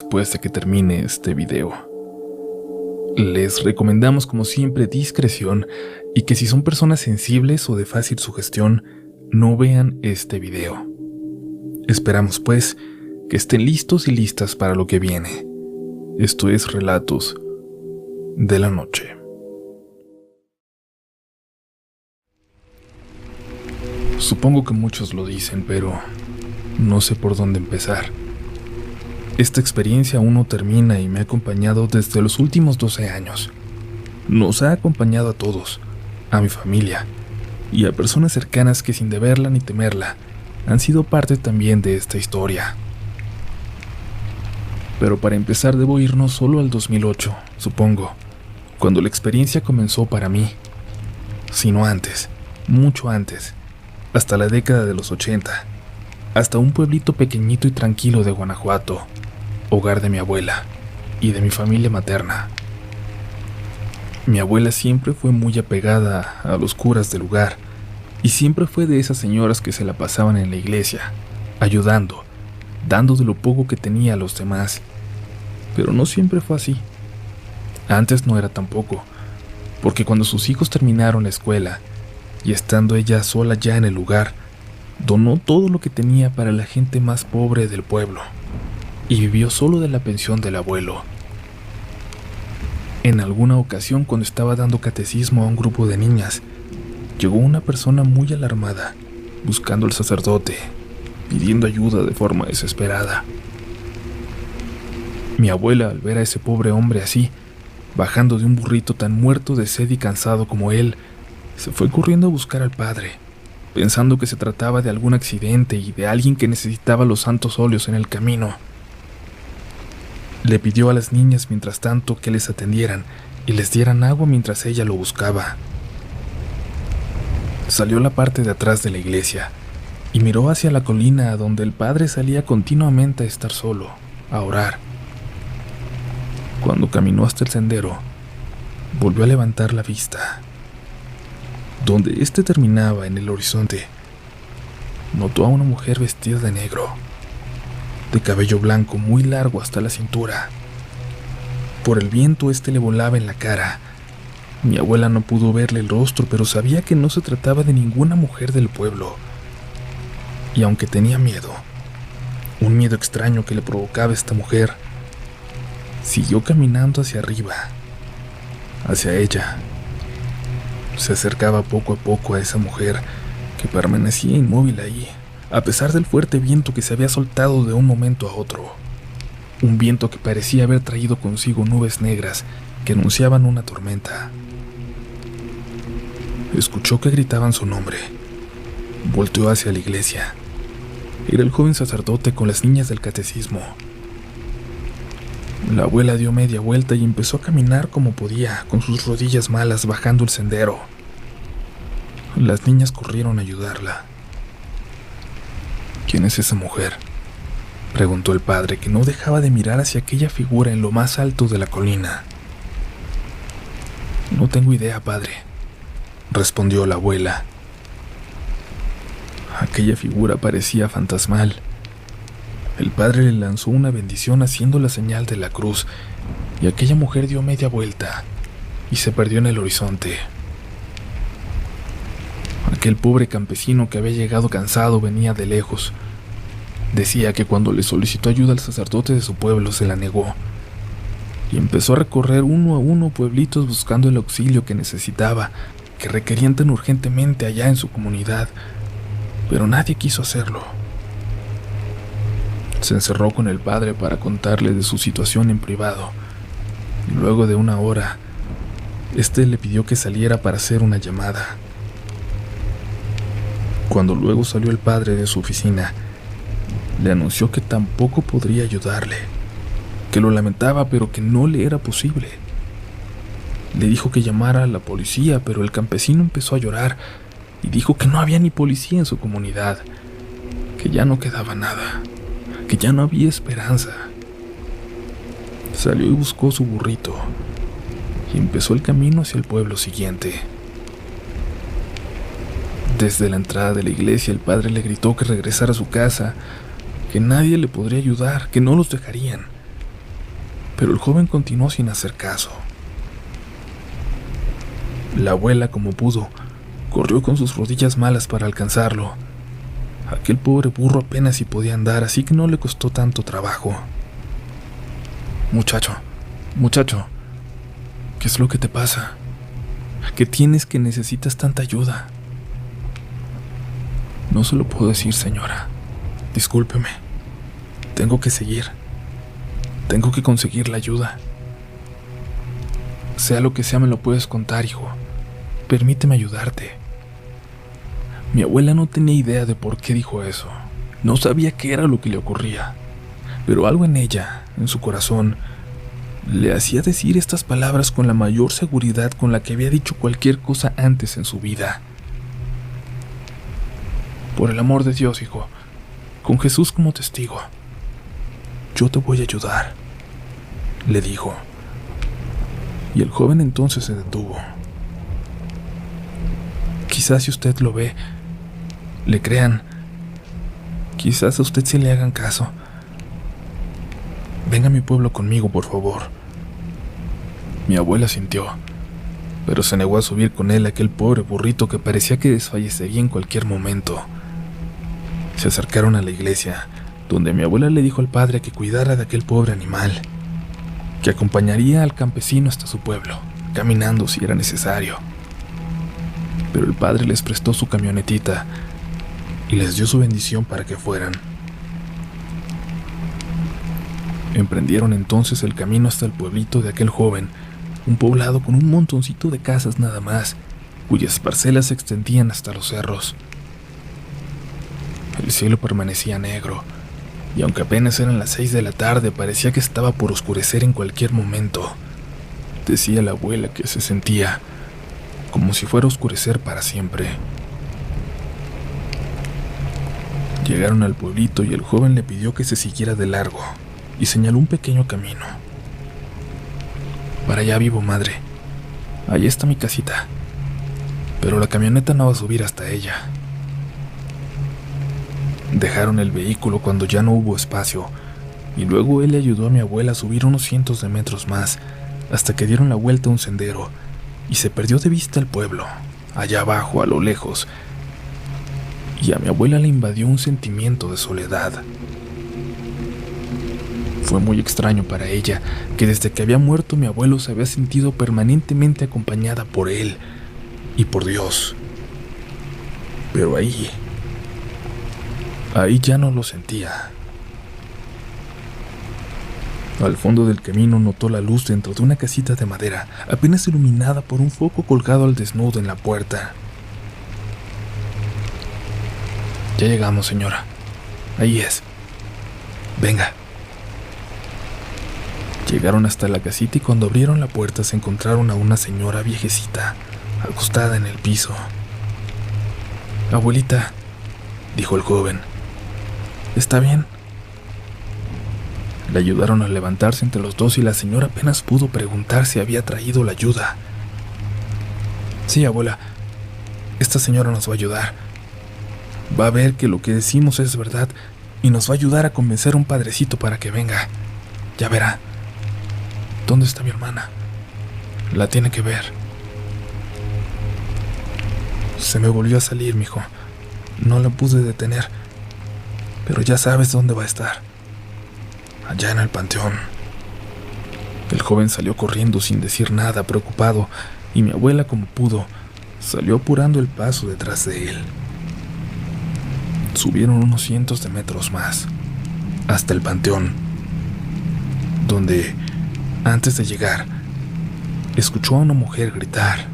después de que termine este video. Les recomendamos como siempre discreción y que si son personas sensibles o de fácil sugestión, no vean este video. Esperamos pues que estén listos y listas para lo que viene. Esto es Relatos de la Noche. Supongo que muchos lo dicen, pero no sé por dónde empezar. Esta experiencia aún no termina y me ha acompañado desde los últimos 12 años. Nos ha acompañado a todos, a mi familia y a personas cercanas que sin deberla ni temerla han sido parte también de esta historia. Pero para empezar debo irnos solo al 2008, supongo, cuando la experiencia comenzó para mí, sino antes, mucho antes, hasta la década de los 80, hasta un pueblito pequeñito y tranquilo de Guanajuato, hogar de mi abuela y de mi familia materna. Mi abuela siempre fue muy apegada a los curas del lugar y siempre fue de esas señoras que se la pasaban en la iglesia, ayudando, dando de lo poco que tenía a los demás. Pero no siempre fue así. Antes no era tampoco, porque cuando sus hijos terminaron la escuela y estando ella sola ya en el lugar, donó todo lo que tenía para la gente más pobre del pueblo y vivió solo de la pensión del abuelo. En alguna ocasión, cuando estaba dando catecismo a un grupo de niñas, llegó una persona muy alarmada, buscando al sacerdote, pidiendo ayuda de forma desesperada. Mi abuela, al ver a ese pobre hombre así, bajando de un burrito tan muerto de sed y cansado como él, se fue corriendo a buscar al padre, pensando que se trataba de algún accidente y de alguien que necesitaba los santos óleos en el camino. Le pidió a las niñas mientras tanto que les atendieran y les dieran agua mientras ella lo buscaba. Salió a la parte de atrás de la iglesia y miró hacia la colina donde el padre salía continuamente a estar solo, a orar. Cuando caminó hasta el sendero, volvió a levantar la vista. Donde éste terminaba en el horizonte, notó a una mujer vestida de negro, de cabello blanco muy largo hasta la cintura. Por el viento le volaba en la cara. Mi abuela no pudo verle el rostro, pero sabía que no se trataba de ninguna mujer del pueblo. Y aunque tenía miedo, un miedo extraño que le provocaba esta mujer, siguió caminando hacia arriba, hacia ella. Se acercaba poco a poco a esa mujer que permanecía inmóvil ahí, a pesar del fuerte viento que se había soltado de un momento a otro. Un viento que parecía haber traído consigo nubes negras que anunciaban una tormenta. Escuchó que gritaban su nombre. Volteó hacia la iglesia. Era el joven sacerdote con las niñas del catecismo. La abuela dio media vuelta y empezó a caminar como podía, con sus rodillas malas bajando el sendero. Las niñas corrieron a ayudarla. ¿Quién es esa mujer?, preguntó el padre, que no dejaba de mirar hacia aquella figura en lo más alto de la colina. No tengo idea, padre, respondió la abuela. Aquella figura parecía fantasmal. El padre le lanzó una bendición haciendo la señal de la cruz, y aquella mujer dio media vuelta y se perdió en el horizonte. Aquel pobre campesino que había llegado cansado venía de lejos. Decía que cuando le solicitó ayuda al sacerdote de su pueblo se la negó, y empezó a recorrer uno a uno pueblitos buscando el auxilio que necesitaba, que requerían tan urgentemente allá en su comunidad, pero nadie quiso hacerlo. Se encerró con el padre para contarle de su situación en privado, y luego de una hora, le pidió que saliera para hacer una llamada. Cuando luego salió el padre de su oficina, le anunció que tampoco podría ayudarle, que lo lamentaba pero que no le era posible. Le dijo que llamara a la policía, pero el campesino empezó a llorar y dijo que no había ni policía en su comunidad, que ya no quedaba nada, que ya no había esperanza. Salió y buscó su burrito y empezó el camino hacia el pueblo siguiente. Desde la entrada de la iglesia el padre le gritó que regresara a su casa, que nadie le podría ayudar, que no los dejarían, Pero el joven continuó sin hacer caso. La abuela, como pudo, corrió con sus rodillas malas para alcanzarlo. Aquel pobre burro apenas si podía andar, así que no le costó tanto trabajo. Muchacho, ¿qué es lo que te pasa? ¿Qué tienes que necesitas tanta ayuda? No se lo puedo decir, señora. Discúlpeme. Tengo que seguir. Tengo que conseguir la ayuda. Sea lo que sea, me lo puedes contar, hijo. Permíteme ayudarte. Mi abuela no tenía idea de por qué dijo eso. No sabía qué era lo que le ocurría. Pero algo en ella, en su corazón, le hacía decir estas palabras con la mayor seguridad con la que había dicho cualquier cosa antes en su vida. Por el amor de Dios, hijo, con Jesús como testigo, yo te voy a ayudar, le dijo. Y el joven entonces se detuvo. Quizás si usted lo ve, le crean. Quizás a usted sí le hagan caso. Venga a mi pueblo conmigo, por favor. Mi abuela sintió, pero se negó a subir con él a aquel pobre burrito que parecía que desfallecería en cualquier momento. Se acercaron a la iglesia, donde mi abuela le dijo al padre que cuidara de aquel pobre animal, que acompañaría al campesino hasta su pueblo, caminando si era necesario. Pero el padre les prestó su camionetita y les dio su bendición para que fueran. Emprendieron entonces el camino hasta el pueblito de aquel joven, un poblado con un montoncito de casas nada más, cuyas parcelas se extendían hasta los cerros. El cielo permanecía negro, y aunque apenas eran las 6 de la tarde, parecía que estaba por oscurecer en cualquier momento. Decía la abuela que se sentía como si fuera a oscurecer para siempre. Llegaron al pueblito y el joven le pidió que se siguiera de largo y señaló un pequeño camino. Para allá vivo, madre. Ahí está mi casita. Pero la camioneta no va a subir hasta ella. Dejaron el vehículo cuando ya no hubo espacio, y luego él le ayudó a mi abuela a subir unos cientos de metros más, hasta que dieron la vuelta a un sendero, y se perdió de vista el pueblo, allá abajo, a lo lejos, y a mi abuela le invadió un sentimiento de soledad. Fue muy extraño para ella, que desde que había muerto mi abuelo se había sentido permanentemente acompañada por él y por Dios. Pero ahí ya no lo sentía. Al fondo del camino notó la luz dentro de una casita de madera, apenas iluminada por un foco colgado al desnudo en la puerta. Ya llegamos, señora. Ahí es. Venga. Llegaron hasta la casita y cuando abrieron la puerta se encontraron a una señora viejecita, acostada en el piso. Abuelita, dijo el joven, ¿está bien? Le ayudaron a levantarse entre los dos y la señora apenas pudo preguntar si había traído la ayuda. Sí, abuela, esta señora nos va a ayudar. Va a ver que lo que decimos es verdad y nos va a ayudar a convencer a un padrecito para que venga. Ya verá. ¿Dónde está mi hermana? La tiene que ver. Se me volvió a salir, mijo. No la pude detener. Pero ya sabes dónde va a estar. Allá en el panteón. El joven salió corriendo sin decir nada, preocupado, y mi abuela, como pudo, salió apurando el paso detrás de él. Subieron unos cientos de metros más, hasta el panteón, donde, antes de llegar, escuchó a una mujer gritar.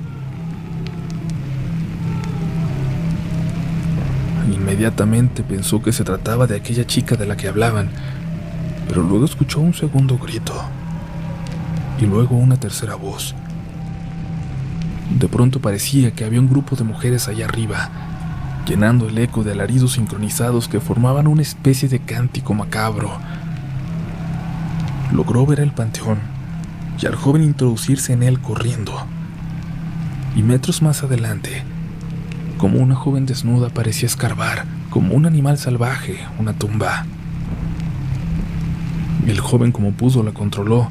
Inmediatamente pensó que se trataba de aquella chica de la que hablaban, pero luego escuchó un segundo grito y luego una tercera voz. De pronto parecía que había un grupo de mujeres allá arriba, llenando el eco de alaridos sincronizados que formaban una especie de cántico macabro. Logró ver el panteón y al joven introducirse en él corriendo. Y metros más adelante, como una joven desnuda parecía escarbar, como un animal salvaje, una tumba. El joven como pudo la controló,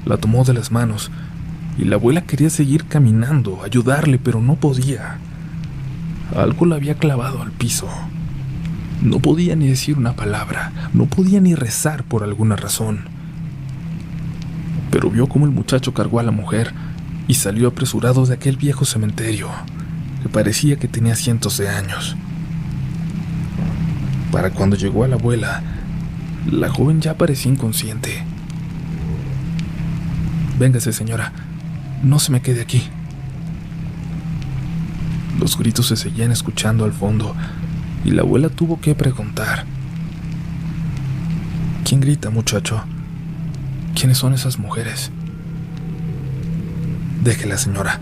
La tomó de las manos y la abuela quería seguir caminando, ayudarle, pero no podía. Algo la había clavado al piso. No podía ni decir una palabra, no podía ni rezar por alguna razón. Pero vio cómo el muchacho cargó a la mujer y salió apresurado de aquel viejo cementerio que parecía que tenía cientos de años. Para cuando llegó a la abuela, la joven ya parecía inconsciente. «Véngase, señora, no se me quede aquí». Los gritos se seguían escuchando al fondo y la abuela tuvo que preguntar: «¿Quién grita, muchacho? ¿Quiénes son esas mujeres?» «Déjela, señora.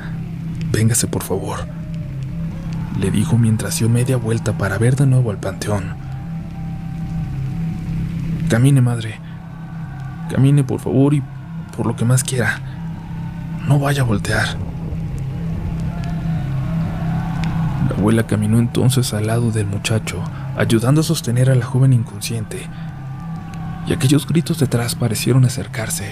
Véngase, por favor», le dijo mientras dio media vuelta para ver de nuevo al panteón. «Camine, madre. Camine, por favor, y por lo que más quiera, no vaya a voltear». La abuela caminó entonces al lado del muchacho, ayudando a sostener a la joven inconsciente, y aquellos gritos detrás parecieron acercarse.